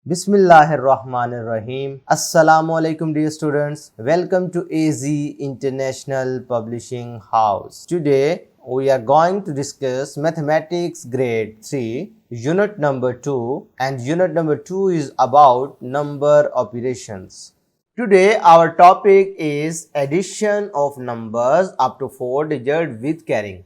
Bismillahirrahmanirrahim. Assalamualaikum dear students. Welcome to AZ International Publishing House. Today we are going to discuss Mathematics Grade 3 Unit number 2, and Unit number 2 is about number operations. Today our topic is addition of numbers up to 4 digit with carrying.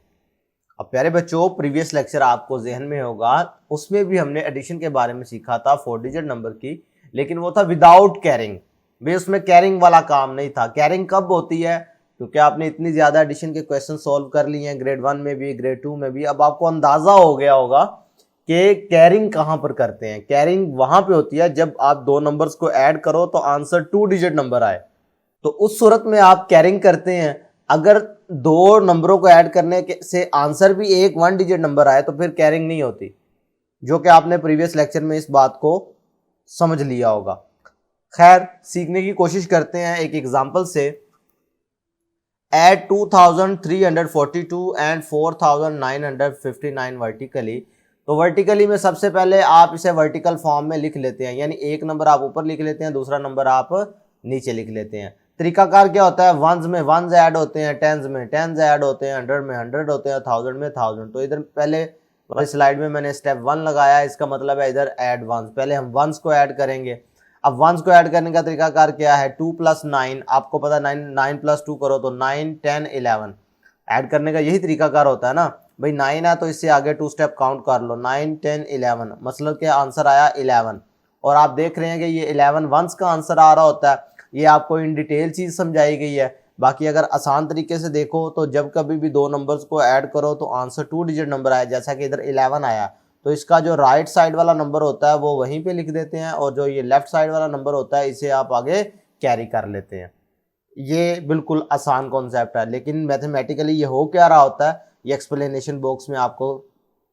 अब प्यारे बच्चों, previous lecture आपको जहन में होगा, उसमें भी हमने एडिशन के बारे में सीखा था 4 डिजिट नंबर की, लेकिन वो था विदाउट कैरिंग। भाई उसमें कैरिंग वाला काम नहीं था। कैरिंग कब होती है? क्योंकि आपने इतनी ज्यादा एडिशन के क्वेश्चन सॉल्व कर लिए हैं ग्रेड 1 में भी, ग्रेड 2 में भी। अब आपको अंदाजा हो गया होगा कि कैरिंग कहां पर करते हैं। कैरिंग वहां पे होती है जब आप दो नंबर्स को ऐड करो तो आंसर 2 डिजिट नंबर आए, तो उस सूरत में आप कैरिंग करते हैं। अगर दो नंबरों को ऐड करने से आंसर भी एक 1 डिजिट नंबर आए तो फिर कैरिंग नहीं होती, जो कि आपने प्रीवियस लेक्चर में इस बात को समझ लिया होगा। खैर, सीखने की कोशिश करते हैं एक एग्जांपल से। Add 2342 and 4959 vertically. तो वर्टिकली में सबसे पहले आप इसे वर्टिकल फॉर्म में लिख लेते हैं, यानी एक नंबर आप ऊपर लिख लेते हैं, दूसरा नंबर आप नीचे लिख लेते हैं। तरीकाकार क्या होता है? वंस में वंस ऐड होते हैं, टेंस में टेंस ऐड होते हैं, 100 में 100 होते हैं, 1000 में 1000। तो इधर पहले स्लाइड में मैंने स्टेप 1 लगाया, इसका मतलब है इधर ऐड वंस। पहले हम वंस को ऐड करेंगे। अब वंस को ऐड करने का तरीकाकार क्या है? 2 + 9, आपको पता 9 + 2 करो तो 9 10 11। ऐड करने का यही तरीकाकार होता है ना भाई। 9 है तो इससे आगे 2 स्टेप काउंट कर लो, 9 10 11, मतलब क्या आंसर आया 11। और आप देख रहे हैं कि ये 11 वंस का आंसर आ रहा होता है। ये आपको इन डिटेल चीज समझाई गई है। बाकी अगर आसान तरीके से देखो तो जब कभी भी दो नंबर्स को ऐड करो तो आंसर 2 डिजिट नंबर आया, जैसा कि इधर 11 आया, तो इसका जो राइट साइड वाला नंबर होता है वो वहीं पे लिख देते हैं, और जो ये लेफ्ट साइड वाला नंबर होता है इसे आप आगे कैरी कर लेते हैं। ये बिल्कुल आसान कॉन्सेप्ट है, लेकिन मैथमेटिकली ये हो क्या रहा होता है ये एक्सप्लेनेशन बॉक्स में आपको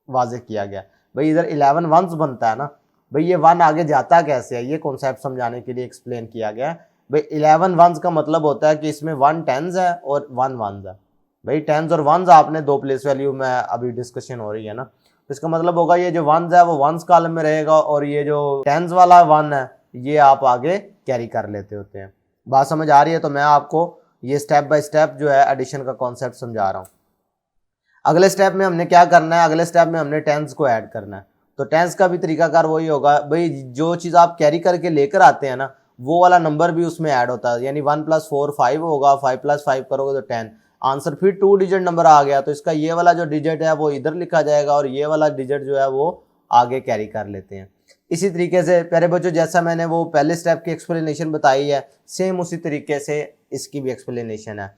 वाजे किया गया। भाई इधर 11 वंस बनता है ना, भाई ये 1 आगे जाता कैसे है, ये कॉन्सेप्ट समझाने के लिए एक्सप्लेन किया गया। भाई 11 वंस का मतलब होता है कि इसमें 1 टेंस है और 1 वंस है। भाई टेंस और वंस आपने दो प्लेस वैल्यू में अभी डिस्कशन हो रही है ना, तो इसका मतलब होगा ये जो वंस है वो वंस कॉलम में रहेगा, और ये जो टेंस वाला 1 है ये आप आगे कैरी कर लेते होते हैं। बात समझ आ रही है? तो मैं आपको ये स्टेप बाय स्टेप जो है एडिशन का कॉन्सेप्ट समझा रहा हूँ। अगले स्टेप में हमने क्या करना है? अगले स्टेप में हमने टेंस को ऐड करना है। तो टेंस का भी तरीकाकार वही होगा। भाई जो चीज आप कैरी करके लेकर आते हैं ना, वो वाला नंबर भी उसमें ऐड होता है, यानी 1 + 4 5 होगा, 5 + 5 करोगे तो 10, आंसर फिर 2 डिजिट नंबर आ गया। तो इसका ये वाला जो डिजिट है वो इधर लिखा जाएगा, और ये वाला डिजिट जो है वो आगे कैरी कर लेते हैं। इसी तरीके से प्यारे बच्चों, जैसा मैंने वो पहले स्टेप की एक्सप्लेनेशन बताई है, सेम उसी तरीके से इसकी भी एक्सप्लेनेशन है।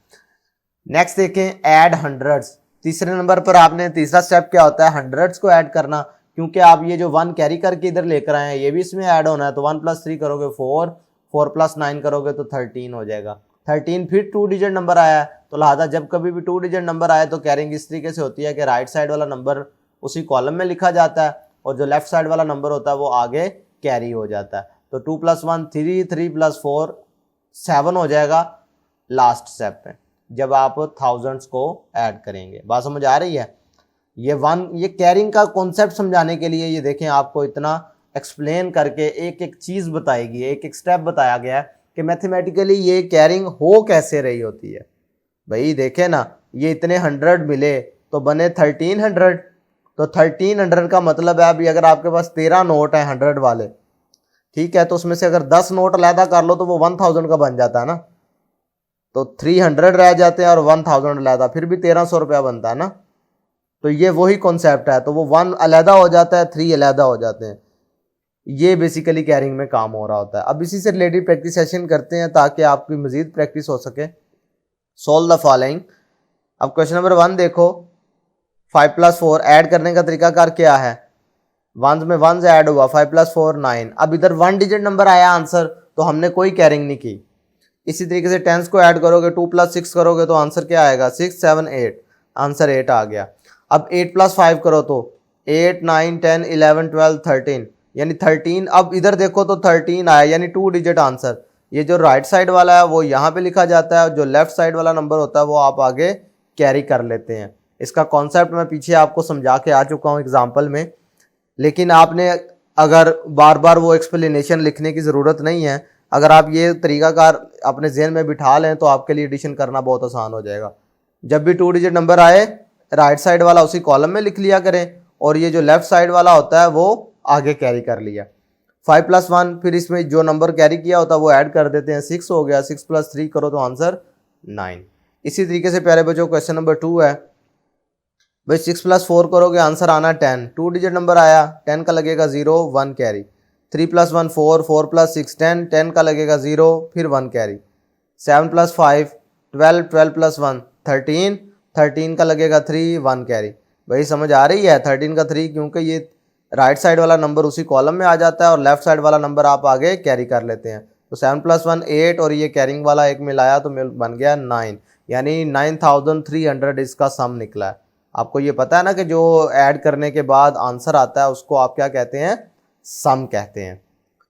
नेक्स्ट देखें, ऐड हंड्रेड्स। तीसरे नंबर पर आपने तीसरा स्टेप क्या होता है? हंड्रेड्स को ऐड करना, क्योंकि आप ये जो 1 कैरी करके इधर लेकर आए हैं ये भी इसमें ऐड होना है। तो 1 + 3 करोगे 4, 4 + 9 करोगे तो 13 हो जाएगा। 13 फिर 2 डिजिट नंबर आया है, तो लिहाजा जब कभी भी 2 डिजिट नंबर आए तो कैरिंग इस तरीके से होती है कि राइट साइड वाला नंबर उसी कॉलम में लिखा जाता है, और जो लेफ्ट साइड वाला नंबर होता है वो आगे कैरी हो जाता है। तो 2 + 1 3, 3 + 4 7 हो जाएगा लास्ट स्टेप में, जब आप थाउजेंड्स को ऐड करेंगे। बात समझ आ रही है? ये कैरिंग का कॉन्सेप्ट समझाने के लिए ये देखें आपको इतना एक्सप्लेन करके एक एक चीज बताएगी, एक एक स्टेप बताया गया है कि मैथमेटिकली ये कैरिंग हो कैसे रही होती है। भाई देखे ना, ये इतने 100 मिले तो बने 1300। तो 1300 का मतलब है अभी अगर आपके पास 13 नोट है 100 वाले, ठीक है, तो उसमें से अगर 10 नोट अलहदा कर लो तो वो 1000 का बन जाता है ना। तो 300 रह जाते हैं और 1000 अलहदा, फिर भी 1300 रुपया बनता है ना। तो ये वही कॉन्सेप्ट है। तो वो 1 अलहदा हो जाता है, 3 अलहदा हो जाते हैं। ये बेसिकली कैरिंग में काम हो रहा होता है। अब इसी से रिलेटेड प्रैक्टिस सेशन करते हैं ताकि आपकी मजीद प्रैक्टिस हो सके। Solve the following. अब क्वेश्चन नंबर 1 देखो, 5 + 4 ऐड करने का तरीकाकार क्या है? वंस में वंस ऐड हुआ, 5 + 4 9। अब इधर 1 डिजिट नंबर आया आंसर, तो हमने कोई कैरिंग नहीं की। इसी तरीके से टेंस को ऐड करोगे, 2 + 6 करोगे तो आंसर क्या आएगा? 6 7 8, आंसर 8 आ गया। अब 8 + 5 करो तो 8 9 10 11 12 13, यानी 13। अब इधर देखो तो 13 आया, यानी 2 डिजिट आंसर। ये जो राइट साइड वाला है वो यहाँ पे लिखा जाता है, जो लेफ्ट साइड वाला नंबर होता है वो आप आगे कैरी कर लेते हैं। इसका कॉन्सेप्ट मैं पीछे आपको समझा के आ चुका हूँ एग्जाम्पल में, लेकिन आपने अगर बार बार वो एक्सप्लेनेशन लिखने की ज़रूरत नहीं है, अगर आप ये तरीकाकार अपने जहन में बिठा लें तो आपके लिए एडिशन करना बहुत आसान हो जाएगा। जब भी 2 डिजिट नंबर आए, राइट साइड वाला उसी कॉलम में लिख लिया करें और ये जो लेफ्ट साइड वाला होता है वो आगे कैरी कर लिया। 5 + 1, फिर इसमें जो नंबर कैरी किया होता है वो ऐड कर देते हैं, 6 हो गया। 6 + 3 करो तो आंसर 9। इसी तरीके से प्यारे बच्चों क्वेश्चन नंबर 2 है भाई, 6 + 4 करोगे आंसर आना 10। 2 डिजिट नंबर आया, 10 का लगेगा 0, 1 कैरी। 3 + 1 4, 4 + 6 10, 10 का लगेगा 0, फिर 1 कैरी। 7 + 5 12, 12 + 1 13, 13 का लगेगा 3, 1 कैरी। भाई समझ आ रही है? 13 का 3, क्योंकि ये राइट साइड वाला नंबर उसी कॉलम में आ जाता है और लेफ्ट साइड वाला नंबर आप आगे कैरी कर लेते हैं। तो 7 + 1 8 और ये कैरिंग वाला एक मिलाया तो बन गया 9, यानी 9300 इसका सम निकला है। आपको ये पता है ना कि जो ऐड करने के बाद आंसर आता है उसको आप क्या कहते हैं? सम कहते हैं।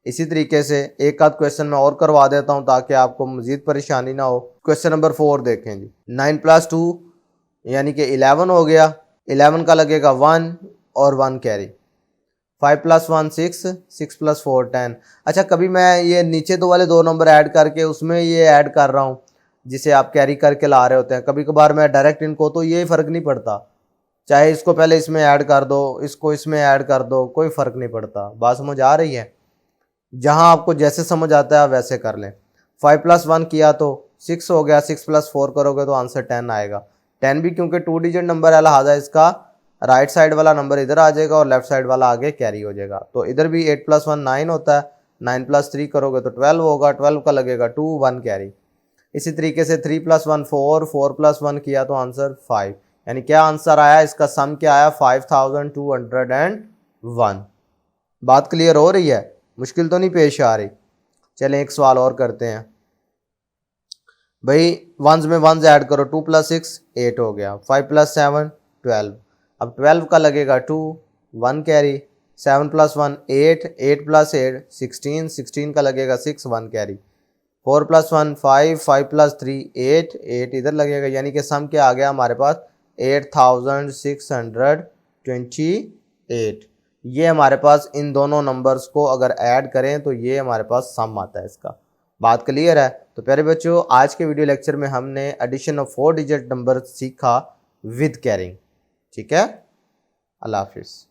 इसी तरीके से एक आध क्वेश्चन मैं और करवा देता हूं ताकि आपको मजीद परेशानी ना हो। क्वेश्चन नंबर 4 देखें जी। 9 + 2 यानी कि 11 हो गया। 11 का लगेगा 1 और 1 कैरी। 5 + 1 6, 6 + 4 10। अच्छा, कभी मैं ये नीचे दो वाले दो नंबर ऐड करके उसमें ये ऐड कर रहा हूँ जिसे आप कैरी करके ला रहे होते हैं। कभी कभार मैं डायरेक्ट इनको, तो ये फ़र्क नहीं पड़ता, चाहे इसको पहले इसमें ऐड कर दो, इसको इसमें ऐड कर दो, कोई फ़र्क नहीं पड़ता। बात समझ आ रही है? जहाँ आपको जैसे समझ आता है आप वैसे कर लें। 5 + 1 किया तो 6 हो गया। 6 + 4 करोगे तो आंसर 10 आएगा। 10 भी क्योंकि 2 डिजिट नंबर है, लिहाजा इसका राइट साइड वाला नंबर इधर आ जाएगा और लेफ्ट साइड वाला आगे कैरी हो जाएगा। तो इधर भी 8 + 1 9 होता है। 9 + 3 करोगे तो 12 होगा। 12 का लगेगा 2, 1 कैरी। इसी तरीके से 3 + 1 4, 4 + 1 किया तो आंसर 5, यानी क्या आंसर आया? इसका सम क्या आया? 5201। बात क्लियर हो रही है? मुश्किल तो नहीं पेश आ रही? चलें एक सवाल और करते हैं भाई। वंस में वंस ऐड करो। 2 + 6 8 हो गया। 5 + 7 12। अब 12 का लगेगा 2, 1 कैरी। 7 + 1 8, 8 + 8 16, 16 का लगेगा 6, 1 कैरी। 4 + 1 5, 5 + 3 8, 8 इधर लगेगा, यानी कि सम क्या आ गया हमारे पास? 8628। ये हमारे पास इन दोनों नंबर्स को अगर ऐड करें तो ये हमारे पास सम आता है इसका। बात क्लियर है? तो प्यारे बच्चों, आज के वीडियो लेक्चर में हमने एडिशन ऑफ 4 डिजिट नंबर सीखा विद कैरिंग। ठीक है, अल्लाह हाफिज़।